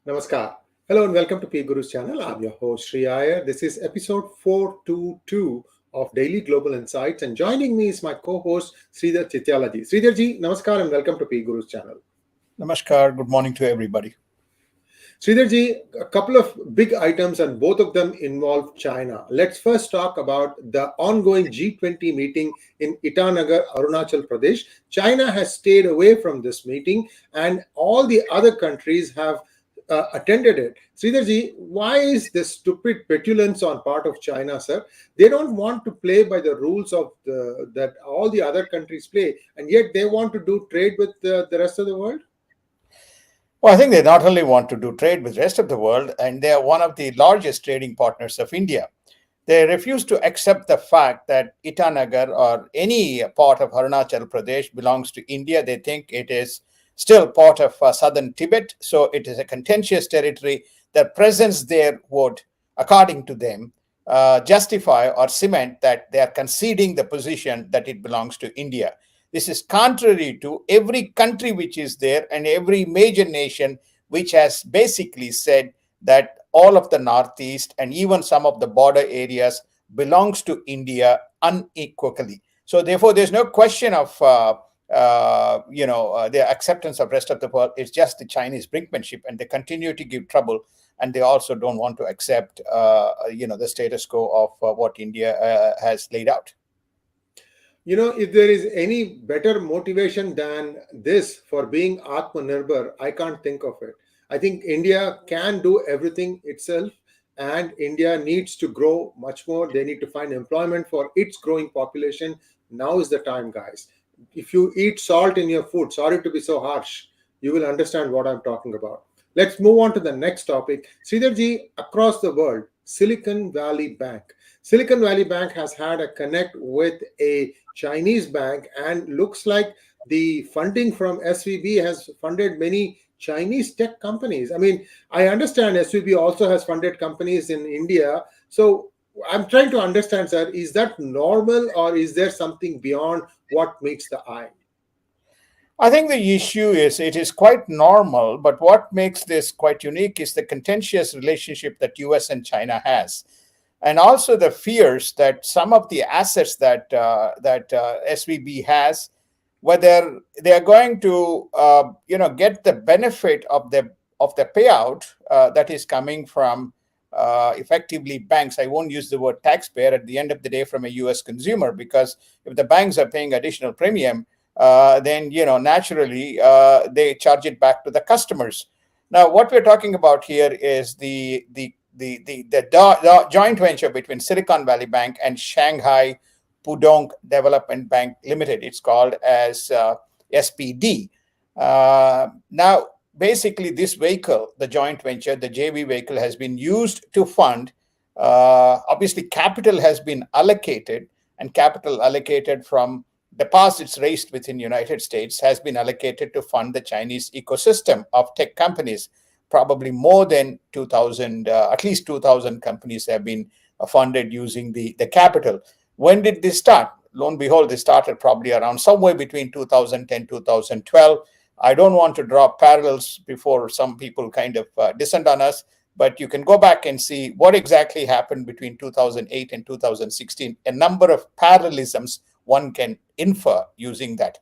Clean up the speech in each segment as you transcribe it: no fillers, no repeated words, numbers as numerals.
Namaskar. Hello and welcome to P Guru's channel. I'm your host Sri Iyer. This is episode 422 of Daily Global Insights, and joining me is my co-host Sridhar Chityalaji. Sridharji, Namaskar and welcome to P Guru's channel. Namaskar. Good morning to everybody. Sridharji, a couple of big items and both of them involve China. Let's first talk about the ongoing G20 meeting in Itanagar, Arunachal Pradesh. China has stayed away from this meeting and all the other countries have attended it. Sridharji, why is this stupid petulance on part of China, sir? They don't want to play by the rules of that all the other countries play, and yet they want to do trade with the rest of the world? Well, I think they not only want to do trade with the rest of the world, and they are one of the largest trading partners of India. They refuse to accept the fact that Itanagar or any part of Arunachal Pradesh belongs to India. They think it is still part of southern Tibet, so it is a contentious territory. Their presence there would, according to them, justify or cement that they are conceding the position that it belongs to India. This is contrary to every country which is there and every major nation which has basically said that all of the Northeast and even some of the border areas belongs to India unequivocally. So therefore, there's no question of the acceptance of rest of the world. It's just the Chinese brinkmanship, and they continue to give trouble. And they also don't want to accept, the status quo of what India has laid out. If there is any better motivation than this for being Atmanirbhar, I can't think of it. I think India can do everything itself, and India needs to grow much more. They need to find employment for its growing population. Now is the time, guys. If you eat salt in your food, sorry to be so harsh, you will understand what I'm talking about. Let's move on to the next topic. Sridharji, across the world, Silicon Valley Bank. Silicon Valley Bank has had a connect with a Chinese bank, and looks like the funding from SVB has funded many Chinese tech companies. I mean, I understand SVB also has funded companies in India. So I'm trying to understand, sir, is that normal or is there something beyond what meets the eye? I think the issue is it is quite normal, but what makes this quite unique is the contentious relationship that US and China has, and also the fears that some of the assets that SVB has, whether they are going to get the benefit of the payout that is coming from effectively banks. I won't use the word taxpayer at the end of the day from a US consumer, because if the banks are paying additional premium, then naturally they charge it back to the customers. Now, what we're talking about here is the joint venture between Silicon Valley Bank and Shanghai Pudong Development Bank Limited. It's called as SPD. Now, basically, this vehicle, the joint venture, the JV vehicle, has been used to fund. Obviously, capital has been allocated, and capital allocated from deposits raised within United States has been allocated to fund the Chinese ecosystem of tech companies. Probably more than 2,000, at least 2,000 companies have been funded using the capital. When did this start? Lo and behold, they started probably around somewhere between 2010, 2012. I don't want to draw parallels before some people kind of dissent on us, but you can go back and see what exactly happened between 2008 and 2016. A number of parallelisms one can infer using that.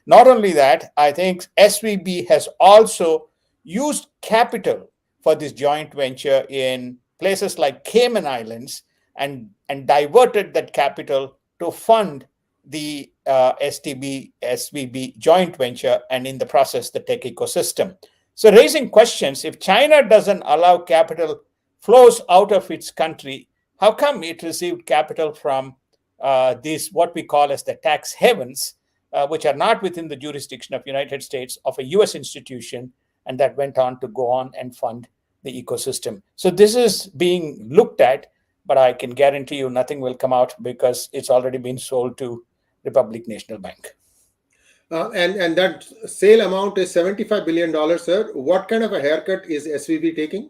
Not only that, I think SVB has also used capital for this joint venture in places like Cayman Islands, and diverted that capital to fund the SVB joint venture, and in the process, the tech ecosystem. So raising questions, if China doesn't allow capital flows out of its country, how come it received capital from these, what we call as the tax havens, which are not within the jurisdiction of United States, of a US institution, and that went on to go on and fund the ecosystem. So this is being looked at, but I can guarantee you nothing will come out because it's already been sold to Republic National Bank. And that sale amount is $75 billion, sir. What kind of a haircut is SVB taking?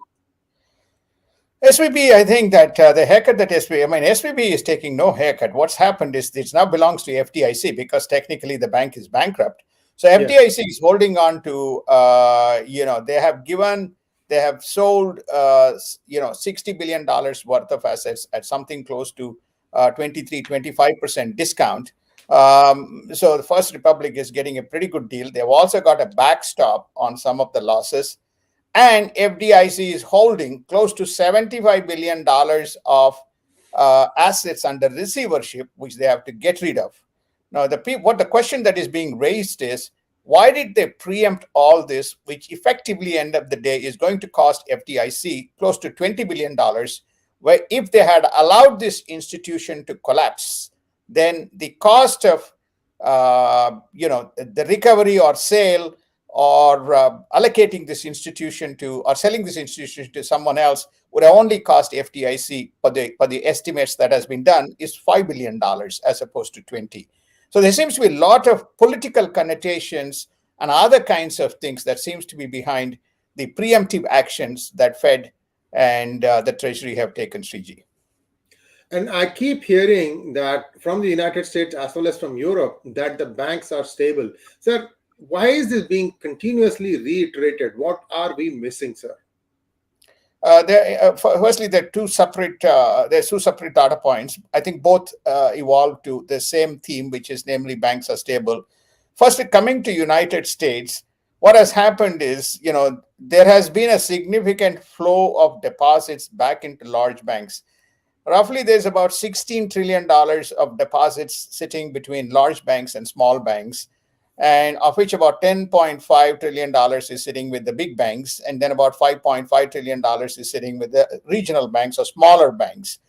SVB, I think that the haircut that SVB is taking no haircut. What's happened is this now belongs to FDIC, because technically the bank is bankrupt. So FDIC is holding on to, they they have sold $60 billion worth of assets at something close to 23-25% discount. So the First Republic is getting a pretty good deal. They've also got a backstop on some of the losses, and FDIC is holding close to $75 billion of assets under receivership, which they have to get rid of. Now, what the question that is being raised is, why did they preempt all this, which effectively, end of the day, is going to cost FDIC close to $20 billion, where if they had allowed this institution to collapse, then the cost of the recovery or sale or allocating this institution to, or selling this institution to someone else would have only cost FDIC, for the estimates that has been done, is $5 billion as opposed to 20. So there seems to be a lot of political connotations and other kinds of things that seems to be behind the preemptive actions that Fed and the Treasury have taken, Sriji. And I keep hearing that from the United States as well as from Europe that the banks are stable. Sir, why is this being continuously reiterated? What are we missing, sir? Firstly, there are two separate data points. I think both evolve to the same theme, which is namely banks are stable. Firstly, coming to United States, what has happened is, there has been a significant flow of deposits back into large banks. Roughly, there's about $16 trillion of deposits sitting between large banks and small banks, and of which about $10.5 trillion is sitting with the big banks, and then about $5.5 trillion is sitting with the regional banks or smaller banks.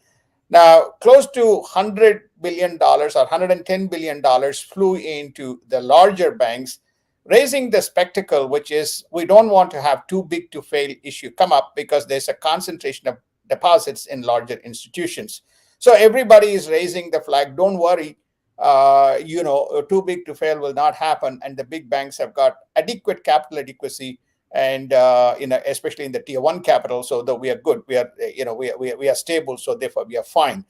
Now, close to $100 billion or $110 billion flew into the larger banks, raising the spectacle, which is, we don't want to have too big to fail issue come up, because there's a concentration of deposits in larger institutions. So everybody is raising the flag. Don't worry, too big to fail will not happen, and the big banks have got adequate capital adequacy, and especially in the tier one capital, so that we are good. We are stable, so therefore we are fine.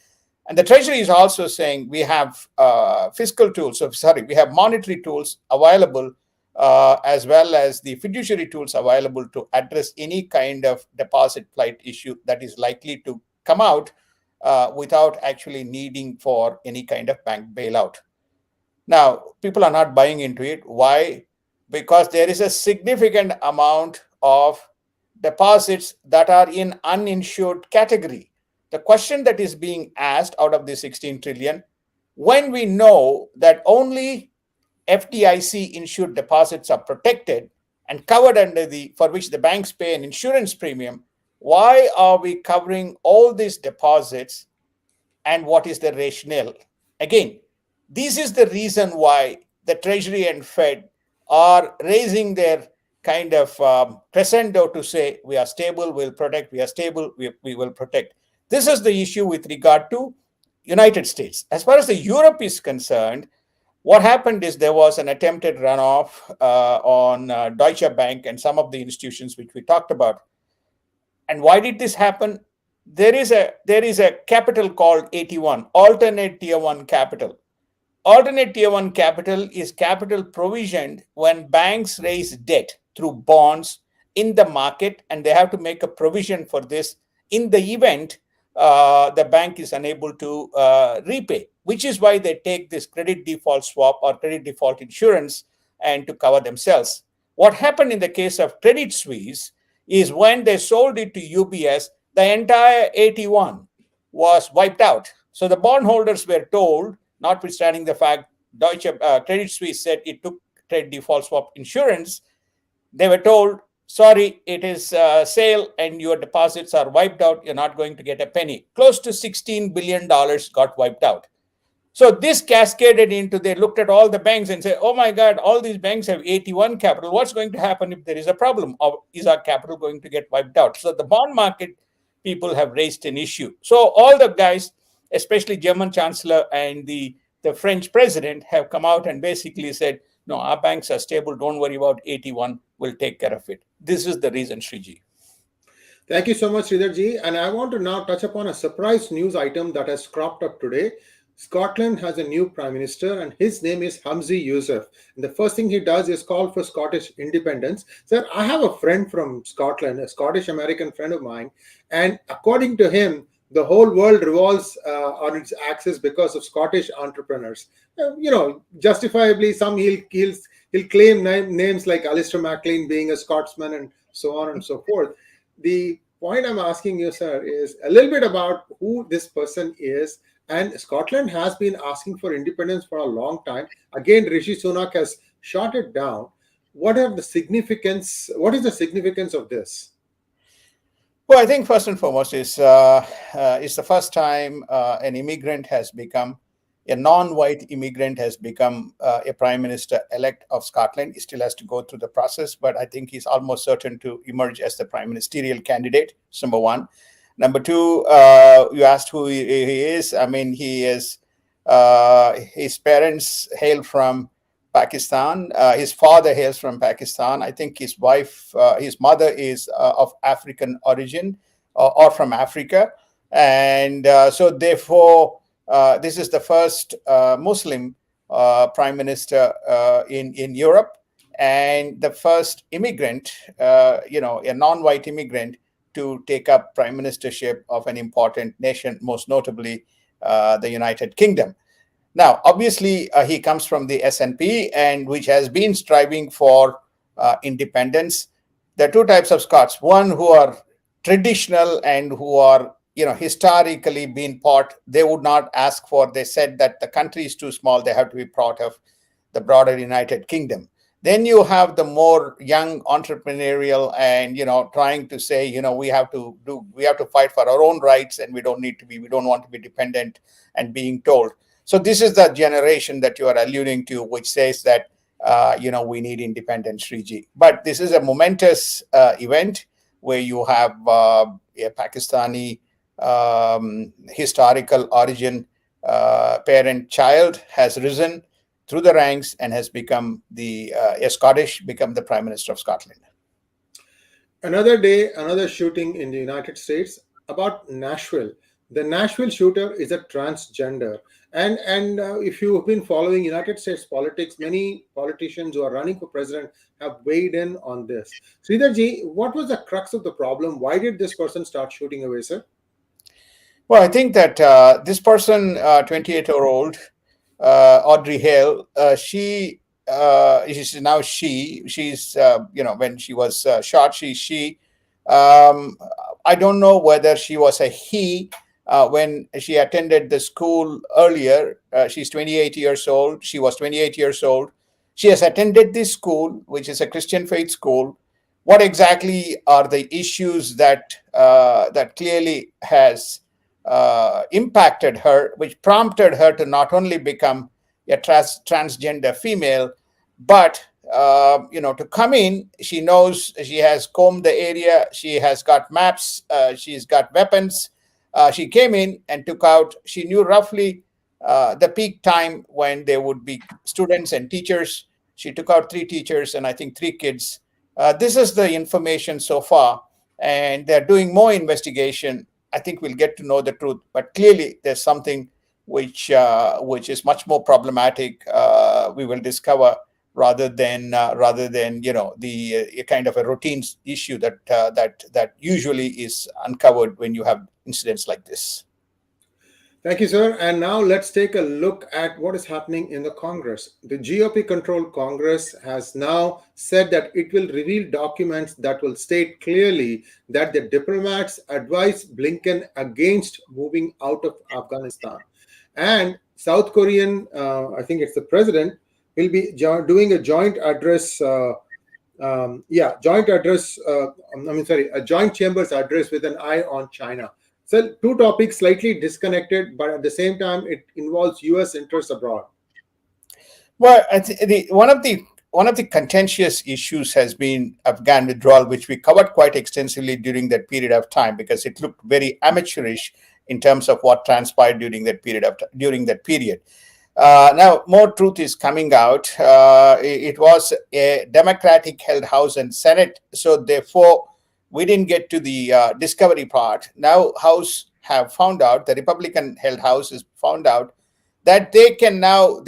And the Treasury is also saying we have we have monetary tools available, as well as the fiduciary tools available to address any kind of deposit plight issue that is likely to come out without actually needing for any kind of bank bailout. Now, people are not buying into it. Why? Because there is a significant amount of deposits that are in uninsured category. The question that is being asked out of the 16 trillion, when we know that only FDIC insured deposits are protected and covered under for which the banks pay an insurance premium, why are we covering all these deposits, and what is the rationale? Again, this is the reason why the Treasury and Fed are raising their kind of crescendo to say we are stable, we'll protect, we are stable, we will protect. This is the issue with regard to United States. As far as the Europe is concerned, what happened is there was an attempted runoff on Deutsche Bank and some of the institutions which we talked about. And why did this happen? There is a capital called AT1, alternate tier one capital. Alternate tier one capital is capital provisioned when banks raise debt through bonds in the market, and they have to make a provision for this in the event the bank is unable to repay, which is why they take this credit default swap or credit default insurance and to cover themselves. What happened in the case of Credit Suisse is when they sold it to UBS, the entire AT1 was wiped out. So the bondholders were told, notwithstanding the fact Credit Suisse said it took credit default swap insurance, they were told, sorry, it is sale and your deposits are wiped out. You're not going to get a penny. Close to $16 billion got wiped out. So this cascaded into, they looked at all the banks and said, oh my God, all these banks have AT1 capital. What's going to happen if there is a problem? Or is our capital going to get wiped out? So the bond market people have raised an issue. So all the guys, especially German Chancellor and the French president, have come out and basically said, no, our banks are stable. Don't worry about AT1. We'll take care of it. This is the reason, Sriji. Thank you so much, Sridharji. And I want to now touch upon a surprise news item that has cropped up today. Scotland has a new prime minister, and his name is Humza Yousuf. And the first thing he does is call for Scottish independence. Sir, I have a friend from Scotland, a Scottish American friend of mine, and according to him, the whole world revolves on its axis because of Scottish entrepreneurs. Justifiably, some he'll claim names like Alistair MacLean being a Scotsman and so on and so forth. The point I'm asking you, sir, is a little bit about who this person is. And Scotland has been asking for independence for a long time. Again, Rishi Sunak has shot it down. What are the significance? What is the significance of this? Well, I think first and foremost is it's the first time an immigrant has become a non-white immigrant has become a prime minister elect of Scotland. He still has to go through the process, but I think he's almost certain to emerge as the prime ministerial candidate. That's number one. Number two, you asked who he is. I mean, he is. His parents hail from Pakistan. His father hails from Pakistan. I think his mother is of African origin or from Africa. And so, therefore, this is the first Muslim prime minister in Europe, and the first immigrant, a non-white immigrant to take up prime ministership of an important nation, most notably the United Kingdom. Now, obviously, he comes from the SNP, and which has been striving for independence. There are two types of Scots: one who are traditional and who are, historically been part. They would not ask for. They said that the country is too small. They have to be part of the broader United Kingdom. Then you have the more young entrepreneurial and trying to say we have to fight for our own rights, and we don't want to be dependent and being told. So this is the generation that you are alluding to, which says that we need independence, Sriji. But this is a momentous event where you have a Pakistani historical origin parent child has risen through the ranks and has become become the Prime Minister of Scotland. Another day, another shooting in the United States. About Nashville. The Nashville shooter is a transgender. And if you've been following United States politics, many politicians who are running for president have weighed in on this. Sridharji, what was the crux of the problem? Why did this person start shooting away, sir? Well, I think that this person, 28-year-old Audrey Hale, she's now she's when she was shot, she. I don't know whether she was a he when she attended the school earlier. She's 28 years old. She was 28 years old. She has attended this school, which is a Christian faith school. What exactly are the issues that that clearly has impacted her, which prompted her to not only become a transgender female, but to come in? She knows, she has combed the area, she has got maps, she's got weapons. She came in and took out, she knew roughly the peak time when there would be students and teachers. She took out 3 teachers and I think 3 kids. This is the information so far, and they're doing more investigation. I think we'll get to know the truth, but clearly there's something which is much more problematic. We will discover rather than the kind of a routine issue that usually is uncovered when you have incidents like this. Thank you, sir. And now let's take a look at what is happening in the Congress. The GOP-controlled Congress has now said that it will reveal documents that will state clearly that the diplomats advised Blinken against moving out of Afghanistan. And South Korean, I think it's the president, will be doing a joint address. A joint chambers address with an eye on China. So 2 topics slightly disconnected, but at the same time, it involves U.S. interests abroad. Well, one of the contentious issues has been Afghan withdrawal, which we covered quite extensively during that period of time, because it looked very amateurish in terms of what transpired during that period. Now, more truth is coming out. It was a Democratic-held House and Senate, so therefore we didn't get to the discovery part. Now, House have found out, the Republican-held House has found out that they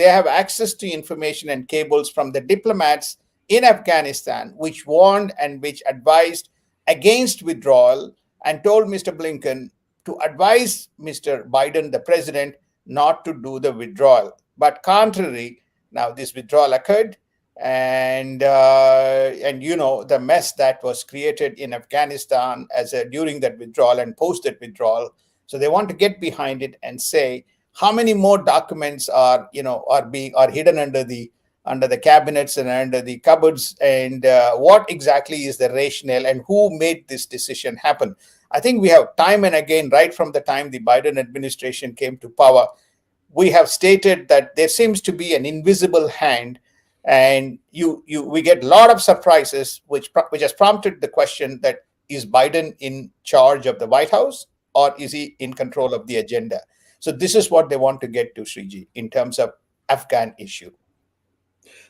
have access to information and cables from the diplomats in Afghanistan, which warned and which advised against withdrawal and told Mr. Blinken to advise Mr. Biden, the president, not to do the withdrawal. But contrary, now this withdrawal occurred, and you know the mess that was created in Afghanistan during that withdrawal and post that withdrawal. So they want to get behind it and say how many more documents are hidden under the cabinets and under the cupboards, and what exactly is the rationale and who made this decision happen. I think we have time and again, right from the time the Biden administration came to power, we have stated that there seems to be an invisible hand, and we get a lot of surprises, which has prompted the question that is Biden in charge of the White House or is he in control of the agenda? So this is what they want to get to, Sriji, in terms of Afghan issue.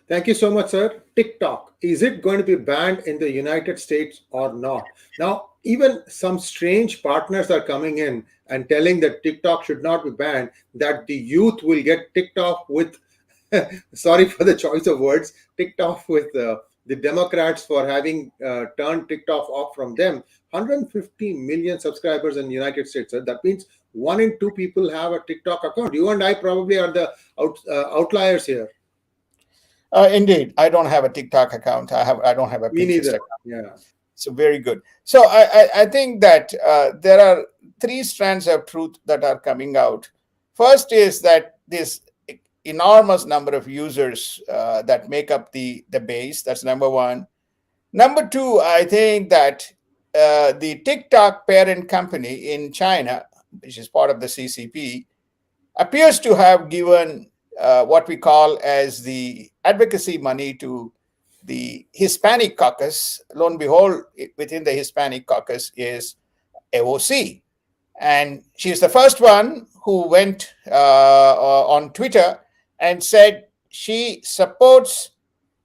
Thank you so much, sir. TikTok, is it going to be banned in the United States or not? Now, even some strange partners are coming in and telling that TikTok should not be banned, that the youth will get ticked off with, sorry for the choice of words, ticked off with the Democrats for having turned TikTok off from them. 150 million subscribers in the United States. Sir. That means 1 in 2 people have a TikTok account. You and I probably are the outliers here. Indeed, I don't have a TikTok account. I don't have a Me Pinterest neither. account. Yeah. So very good. So I think that there are 3 strands of truth that are coming out. First is that this enormous number of users that make up the base. That's number one. Number two, I think that the TikTok parent company in China, which is part of the CCP, appears to have given what we call as the advocacy money to the Hispanic caucus. Lo and behold, within the Hispanic caucus is AOC. And she's the first one who went on Twitter and said she supports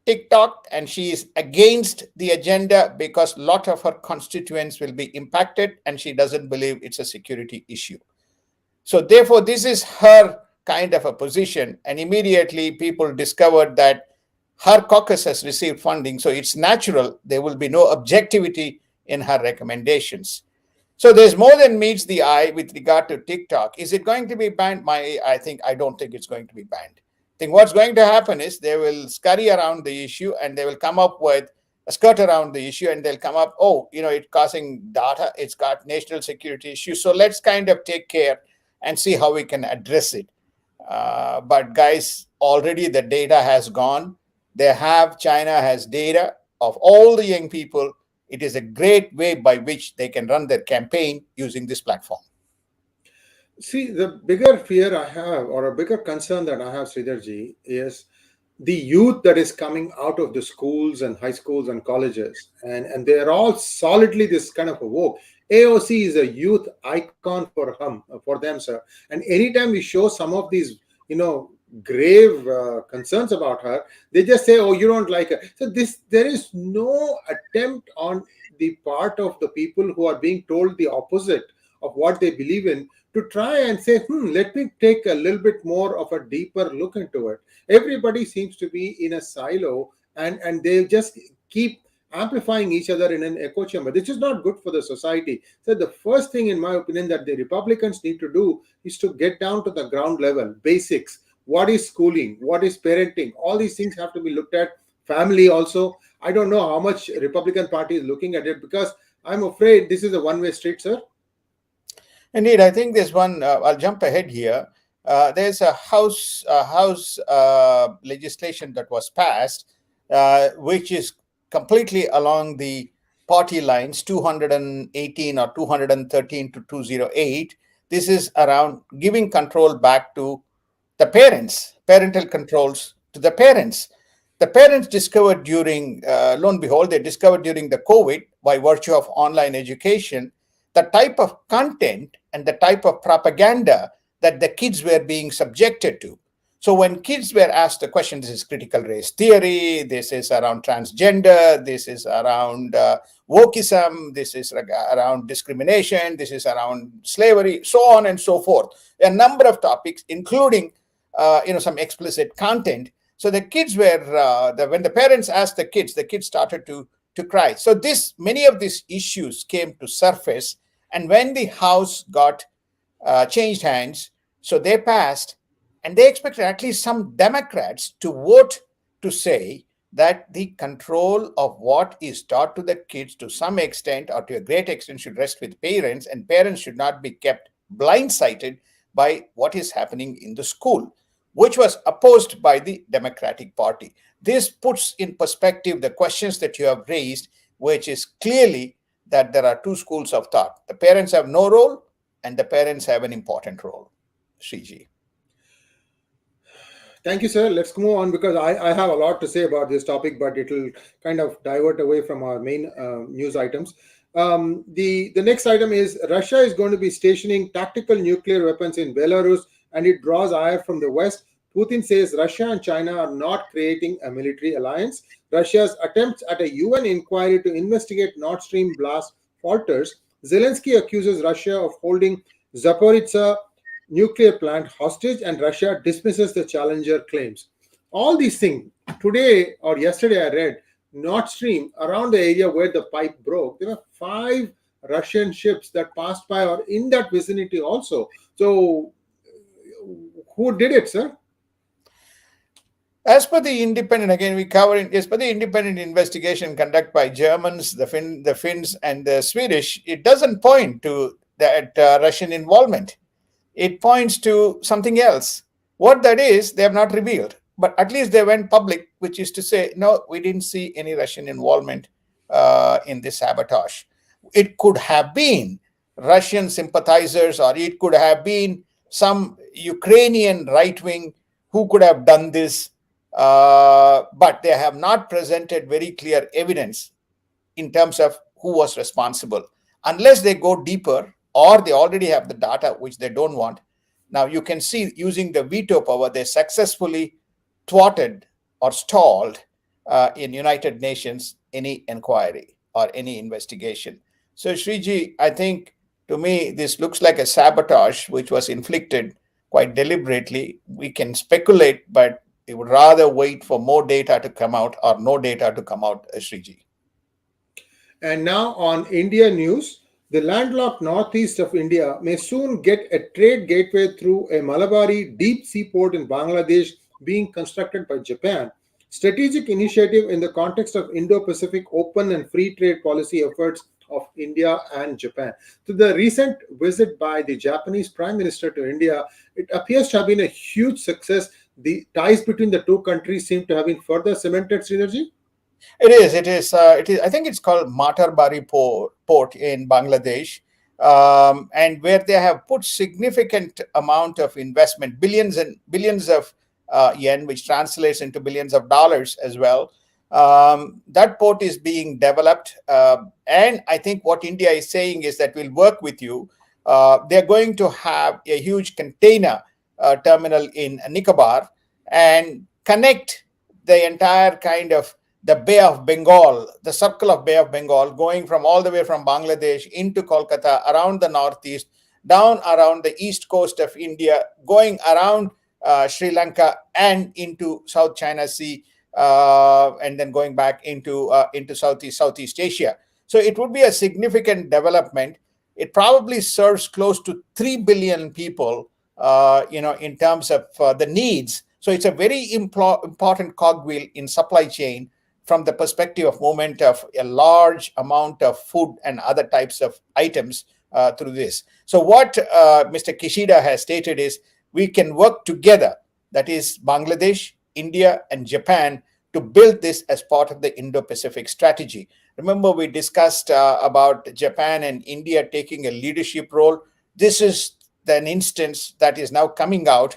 TikTok and she is against the agenda because a lot of her constituents will be impacted and she doesn't believe it's a security issue. So therefore, this is her kind of a position. And immediately people discovered that her caucus has received funding. So it's natural there will be no objectivity in her recommendations. So there's more than meets the eye with regard to TikTok. Is it going to be banned? I don't think it's going to be banned. I think what's going to happen is they will scurry around the issue and they will come up with a skirt around the issue and they'll come up, it's causing data, it's got national security issues. So let's kind of take care and see how we can address it. But guys, already the data has gone. China has data of all the young people. It is a great way by which they can run their campaign using this platform. See, the bigger fear I have, or a bigger concern that I have, Sridharji, is the youth that is coming out of the schools and high schools and colleges. And they're all solidly this kind of a woke. AOC is a youth icon for them, sir. And anytime we show some of these, grave concerns about her, they just say, "Oh, you don't like her." So there is no attempt on the part of the people who are being told the opposite of what they believe in to try and say, let me take a little bit more of a deeper look into it. Everybody seems to be in a silo and they just keep amplifying each other in an echo chamber. This is not good for the society. So the first thing, in my opinion, that the Republicans need to do is to get down to the ground level, basics. What is schooling? What is parenting? All these things have to be looked at. Family also. I don't know how much Republican Party is looking at it because I'm afraid this is a one-way street, sir. Indeed, I think there's one. I'll jump ahead here. There's a House legislation that was passed, which is completely along the party lines, 218 or 213 to 208. This is around giving control back to the parents, parental controls to the parents. The parents discovered during, lo and behold, they discovered during the COVID, by virtue of online education, the type of content and the type of propaganda that the kids were being subjected to. So when kids were asked the question, this is critical race theory, this is around transgender, this is around wokeism, this is around discrimination, this is around slavery, so on and so forth. A number of topics, including some explicit content. So the kids were when the parents asked the kids started to cry. So many of these issues came to surface, and when the House got changed hands, so they passed, and they expected at least some Democrats to vote to say that the control of what is taught to the kids to some extent or to a great extent should rest with parents, and parents should not be kept blindsided by what is happening in the school, which was opposed by the Democratic Party. This puts in perspective the questions that you have raised, which is clearly that there are two schools of thought. The parents have no role, and the parents have an important role. Sriji. Thank you, sir. Let's move on because I have a lot to say about this topic, but it will kind of divert away from our main news items. The next item is Russia is going to be stationing tactical nuclear weapons in Belarus, and it draws ire from the West. Putin says Russia and China are not creating a military alliance. Russia's attempts at a UN inquiry to investigate Nord Stream blast falters. Zelensky accuses Russia of holding Zaporizhzhia nuclear plant hostage, and Russia dismisses the challenger claims. All these things, today or yesterday, I read Nord Stream, around the area where the pipe broke, there were 5 Russian ships that passed by or in that vicinity also. So, who did it, sir? As per the independent, again we cover it, as per the independent investigation conducted by Germans, the Finns, and the Swedish, it doesn't point to that Russian involvement. It points to something else. What that is, they have not revealed. But at least they went public, which is to say, no, we didn't see any Russian involvement in this sabotage. It could have been Russian sympathizers, or it could have been some Ukrainian right wing who could have done this. But they have not presented very clear evidence in terms of who was responsible, unless they go deeper or they already have the data, which they don't want. Now you can see, using the veto power, they successfully thwarted or stalled in United Nations any inquiry or any investigation. So Sriji, I think to me this looks like a sabotage which was inflicted quite deliberately. We can speculate, but we would rather wait for more data to come out or no data to come out, Sriji. And now on India news, the landlocked northeast of India may soon get a trade gateway through a Malabari deep sea port in Bangladesh being constructed by Japan. Strategic initiative in the context of Indo-Pacific open and free trade policy efforts of India and Japan. So the recent visit by the Japanese Prime Minister to India, it appears to have been a huge success. The ties between the two countries seem to have been further cemented, Sridarji? It is. I think it's called Matarbari Port in Bangladesh, and where they have put significant amount of investment, billions and billions of yen, which translates into billions of dollars as well. That port is being developed, and I think what India is saying is that we'll work with you. They're going to have a huge container terminal in Nicobar and connect the entire kind of the Bay of Bengal, the circle of Bay of Bengal, going from all the way from Bangladesh into Kolkata, around the northeast, down around the east coast of India, going around Sri Lanka and into South China Sea, and then going back into Southeast Asia. So it would be a significant development. It probably serves close to 3 billion people, in terms of the needs. So it's a very important cogwheel in supply chain from the perspective of movement of a large amount of food and other types of items through this. So what Mr. Kishida has stated is we can work together, that is Bangladesh, India, and Japan, to build this as part of the Indo-Pacific strategy. Remember, we discussed about Japan and India taking a leadership role. This is an instance that is now coming out,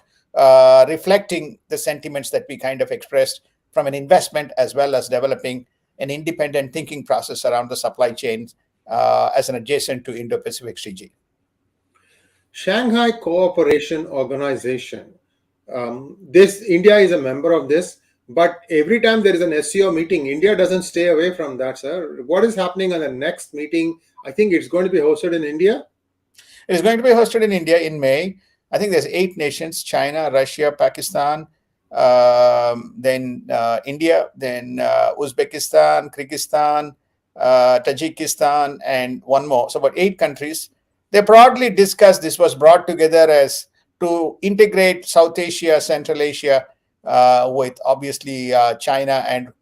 reflecting the sentiments that we kind of expressed from an investment as well as developing an independent thinking process around the supply chains as an adjacent to Indo-Pacific strategy. Shanghai Cooperation Organization. This India is a member of this, but every time there is an SCO meeting, India doesn't stay away from that, sir. What is happening on the next meeting? I think it's going to be hosted in India. It is going to be hosted in India in May. I think there's 8 nations: China, Russia, Pakistan, then India, then Uzbekistan, Kyrgyzstan, Tajikistan, and one more. So about 8 countries. They broadly discussed, this was brought together as to integrate South Asia, Central Asia, with obviously China and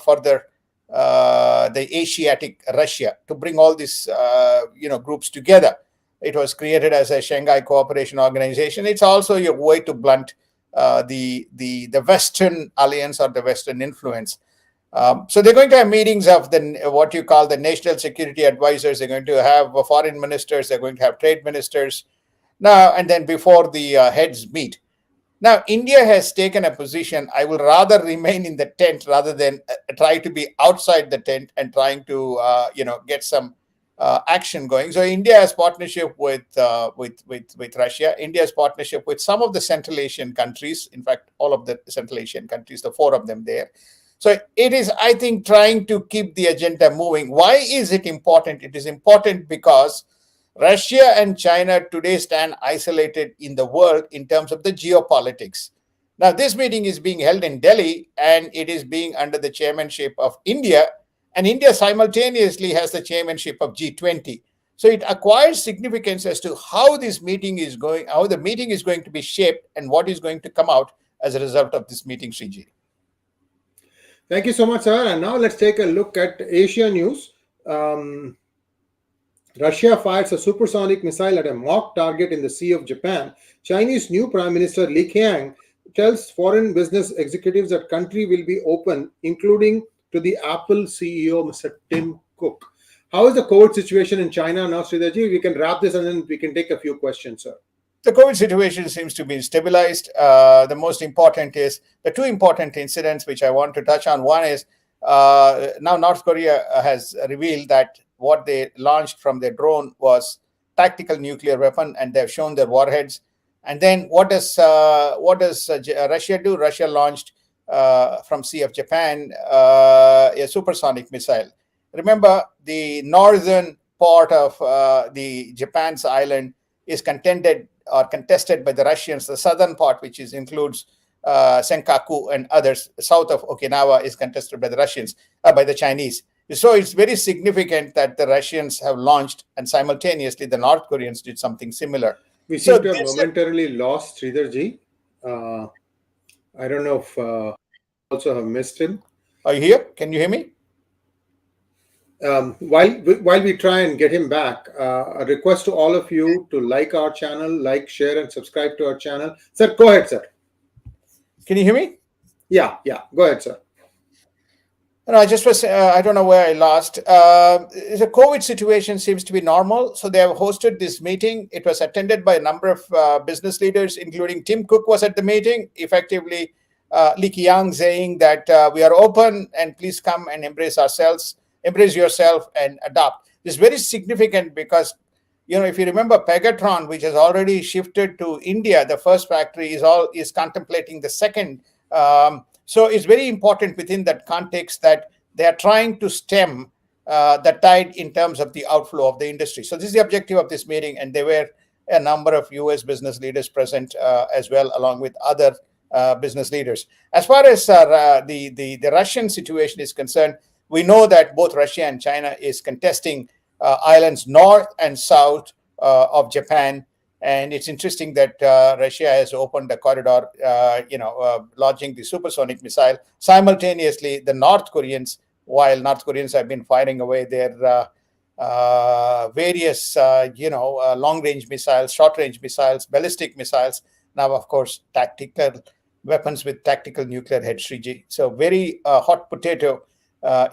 further the Asiatic Russia, to bring all these groups together. It was created as a Shanghai Cooperation Organization. It's also a way to blunt the Western alliance or the Western influence. So they're going to have meetings of what you call the national security advisors. They're going to have foreign ministers. They're going to have trade ministers. Now, and then before the heads meet. Now, India has taken a position: I will rather remain in the tent rather than try to be outside the tent and trying to, get some action going. So, India has partnership with Russia. India has partnership with some of the Central Asian countries. In fact, all of the Central Asian countries, the 4 of them there. So, it is, I think, trying to keep the agenda moving. Why is it important? It is important because Russia and China today stand isolated in the world in terms of the geopolitics. Now, this meeting is being held in Delhi, and it is being under the chairmanship of India, and India simultaneously has the chairmanship of G20. So it acquires significance as to how this meeting is going, how the meeting is going to be shaped, and what is going to come out as a result of this meeting, Sriji. Thank you so much, sir. And now let's take a look at Asia news. Russia fires a supersonic missile at a mock target in the Sea of Japan. Chinese new Prime Minister Li Qiang tells foreign business executives that country will be open, including to the Apple CEO, Mr. Tim Cook. How is the COVID situation in China now, Sridharji? We can wrap this and then we can take a few questions, sir. The COVID situation seems to be stabilized. The most important is the 2 important incidents which I want to touch on. One is now North Korea has revealed that what they launched from their drone was tactical nuclear weapon, and they've shown their warheads. And then what does Russia do? Russia launched from Sea of Japan a supersonic missile. Remember, the northern part of the Japan's island is contested by the Russians. The southern part, which includes Senkaku and others, south of Okinawa, is contested by the Russians, by the Chinese. So it's very significant that the Russians have launched, and simultaneously the North Koreans did something similar. We seem to have momentarily lost Sridharji. I don't know if also have missed him. Are you here? Can you hear me? While we try and get him back, a request to all of you to like our channel, like, share, and subscribe to our channel. Sir, go ahead, sir. Can you hear me? Yeah. Go ahead, sir. No, I just was, I don't know where I lost. The COVID situation seems to be normal. So they have hosted this meeting. It was attended by a number of business leaders, including Tim Cook was at the meeting, effectively Li Qiang saying that we are open and please come and embrace yourself and adopt. This is very significant because, if you remember Pegatron, which has already shifted to India, the first factory is contemplating the second. So it's very important within that context that they are trying to stem the tide in terms of the outflow of the industry. So this is the objective of this meeting, and there were a number of US business leaders present as well, along with other business leaders. As far as the Russian situation is concerned, we know that both Russia and China is contesting islands north and south of Japan. And it's interesting that Russia has opened a corridor, launching the supersonic missile. Simultaneously, the North Koreans, while North Koreans have been firing away their various, long-range missiles, short-range missiles, ballistic missiles, now, of course, tactical weapons with tactical nuclear head, Sriji. So very hot potato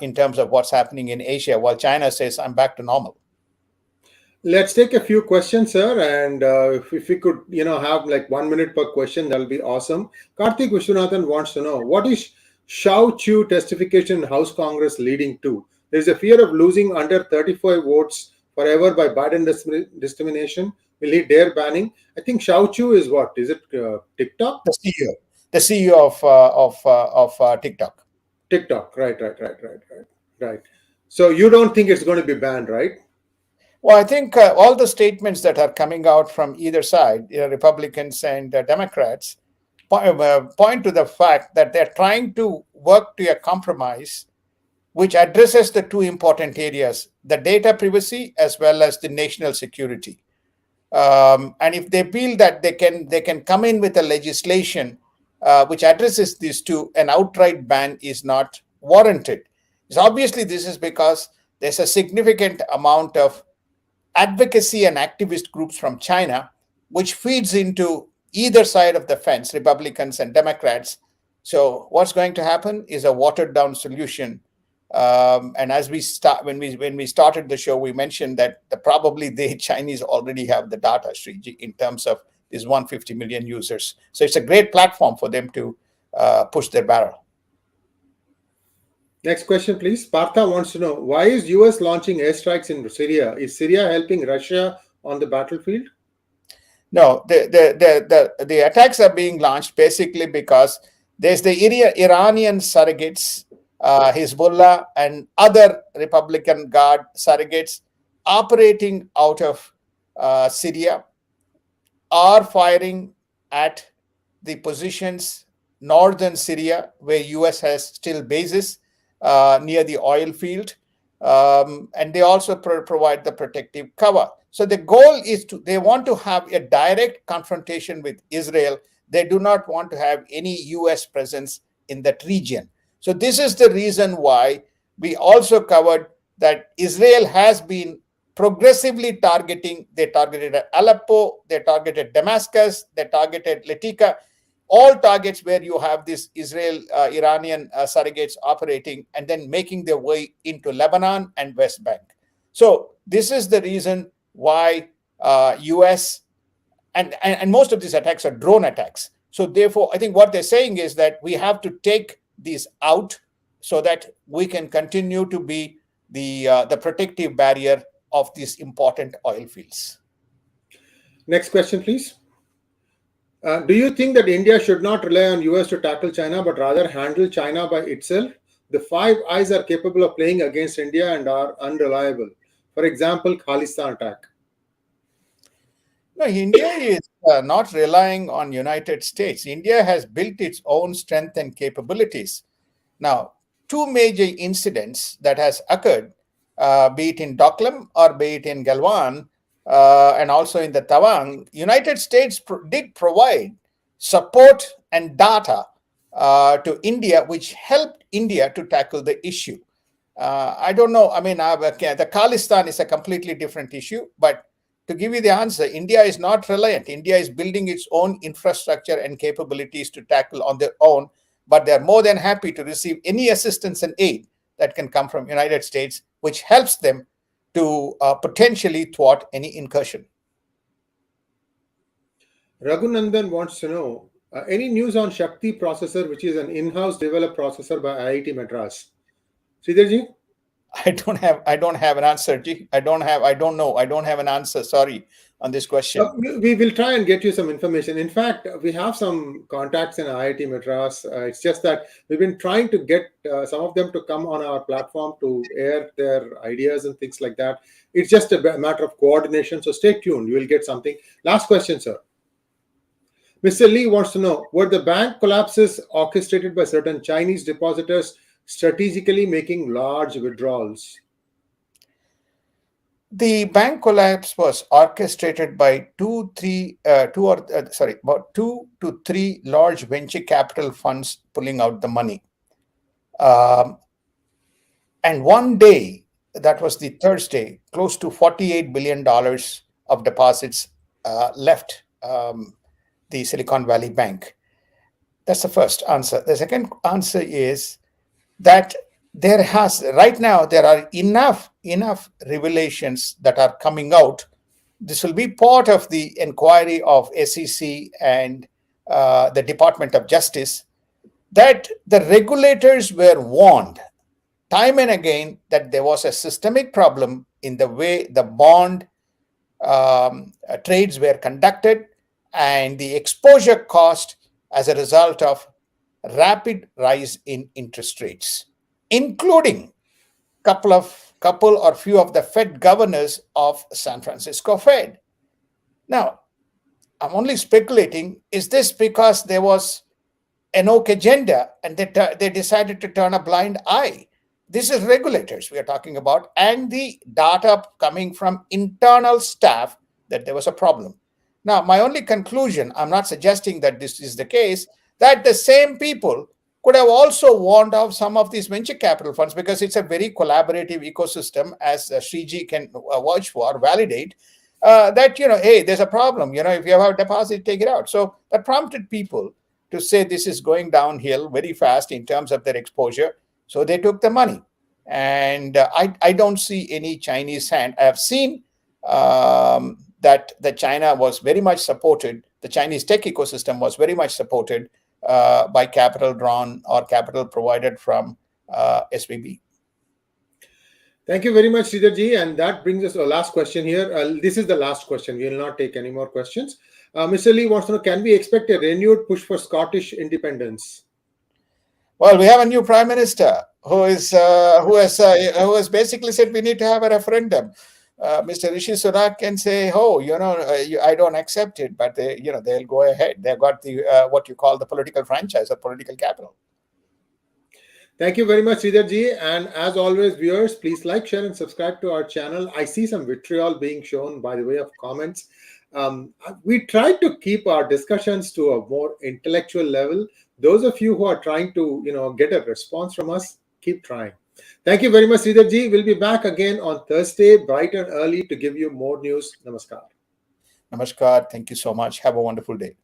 in terms of what's happening in Asia, while China says, I'm back to normal. Let's take a few questions, sir. And if we could, have like 1 minute per question, that'll be awesome. Karthik Vishwanathan wants to know, what is Shao Chu testification in House Congress leading to? There's a fear of losing under 35 votes forever by Biden discrimination. Will he dare banning? I think Shao Chu is what? Is it TikTok? The CEO of TikTok. TikTok, right. So you don't think it's going to be banned, right? Well, I think all the statements that are coming out from either side, Republicans and Democrats, point to the fact that they're trying to work to a compromise which addresses the two important areas, the data privacy as well as the national security. And if they feel that they can come in with a legislation which addresses these two, an outright ban is not warranted. So obviously, this is because there's a significant amount of advocacy and activist groups from China, which feeds into either side of the fence, Republicans and Democrats. So what's going to happen is a watered down solution. And as we start, when we started the show, we mentioned that probably the Chinese already have the data, Sriji, in terms of these 150 million users. So it's a great platform for them to push their barrel. Next question, please. Partha wants to know, why is US launching airstrikes in Syria? Is Syria helping Russia on the battlefield? No, the attacks are being launched basically because there's the Iranian surrogates, Hezbollah and other Republican Guard surrogates operating out of Syria are firing at the positions northern Syria where US has still bases near the oil field, and they also provide the protective cover. So the goal is they want to have a direct confrontation with Israel. They do not want to have any US presence in that region. So this is the reason why we also covered that Israel has been progressively targeting. They targeted Aleppo, they targeted Damascus, they targeted Latika, all targets where you have this Iranian surrogates operating and then making their way into Lebanon and West Bank. So this is the reason why US and most of these attacks are drone attacks. So therefore, I think what they're saying is that we have to take these out so that we can continue to be the protective barrier of these important oil fields. Next question, please. Do you think that India should not rely on US to tackle China, but rather handle China by itself? The Five Eyes are capable of playing against India and are unreliable. For example, Khalistan attack. No, India is not relying on United States. India has built its own strength and capabilities. Now, two major incidents that has occurred, be it in Doklam or be it in Galwan, and also in the Tawang, United States did provide support and data to India, which helped India to tackle the issue. I don't know. I mean, the Khalistan is a completely different issue, but to give you the answer, India is not reliant. India is building its own infrastructure and capabilities to tackle on their own, but they're more than happy to receive any assistance and aid that can come from United States, which helps them to potentially thwart any incursion. Raghunandan wants to know, any news on Shakti processor, which is an in-house developed processor by IIT Madras? Sridharji? I don't have an answer. I don't know. I don't have an answer. Sorry on this question. We will try and get you some information. In fact, we have some contacts in IIT Madras. It's just that we've been trying to get some of them to come on our platform to air their ideas and things like that. It's just a matter of coordination. So stay tuned. You will get something. Last question, sir. Mr. Lee wants to know, were the bank collapses orchestrated by certain Chinese depositors strategically making large withdrawals? The bank collapse was orchestrated by about 2 to 3 large venture capital funds pulling out the money. And one day, that was the Thursday, close to $48 billion of deposits left the Silicon Valley Bank. That's the first answer. The second answer is that right now there are enough revelations that are coming out. This will be part of the inquiry of SEC and the Department of Justice, that the regulators were warned time and again that there was a systemic problem in the way the bond trades were conducted and the exposure cost as a result of rapid rise in interest rates, including couple couple or few of the Fed governors of San Francisco Fed. Now, I'm only speculating, is this because there was an oak agenda and they decided to turn a blind eye? This is regulators we are talking about, and the data coming from internal staff that there was a problem. Now, my only conclusion, I'm not suggesting that this is the case, that the same people could have also warned off some of these venture capital funds, because it's a very collaborative ecosystem, as Sriji can vouch for, validate, that, hey, there's a problem. If you have a deposit, take it out. So that prompted people to say this is going downhill very fast in terms of their exposure. So they took the money. And I don't see any Chinese hand. I have seen that the China was very much supported, the Chinese tech ecosystem was very much supported by capital drawn or capital provided from SVB. Thank you very much, Sridharji. And that brings us to our last question here. This is the last question. We will not take any more questions. Mr. Lee wants to know, can we expect a renewed push for Scottish independence? Well, we have a new prime minister who has basically said we need to have a referendum. Mr. Rishi Sunak can say, "Oh, I don't accept it," but they'll go ahead. They've got the what you call the political franchise or political capital. Thank you very much, Sridharji. And as always, viewers, please like, share, and subscribe to our channel. I see some vitriol being shown by the way of comments. We try to keep our discussions to a more intellectual level. Those of you who are trying to, get a response from us, keep trying. Thank you very much, Sridharji. We'll be back again on Thursday, bright and early, to give you more news. Namaskar. Namaskar. Thank you so much. Have a wonderful day.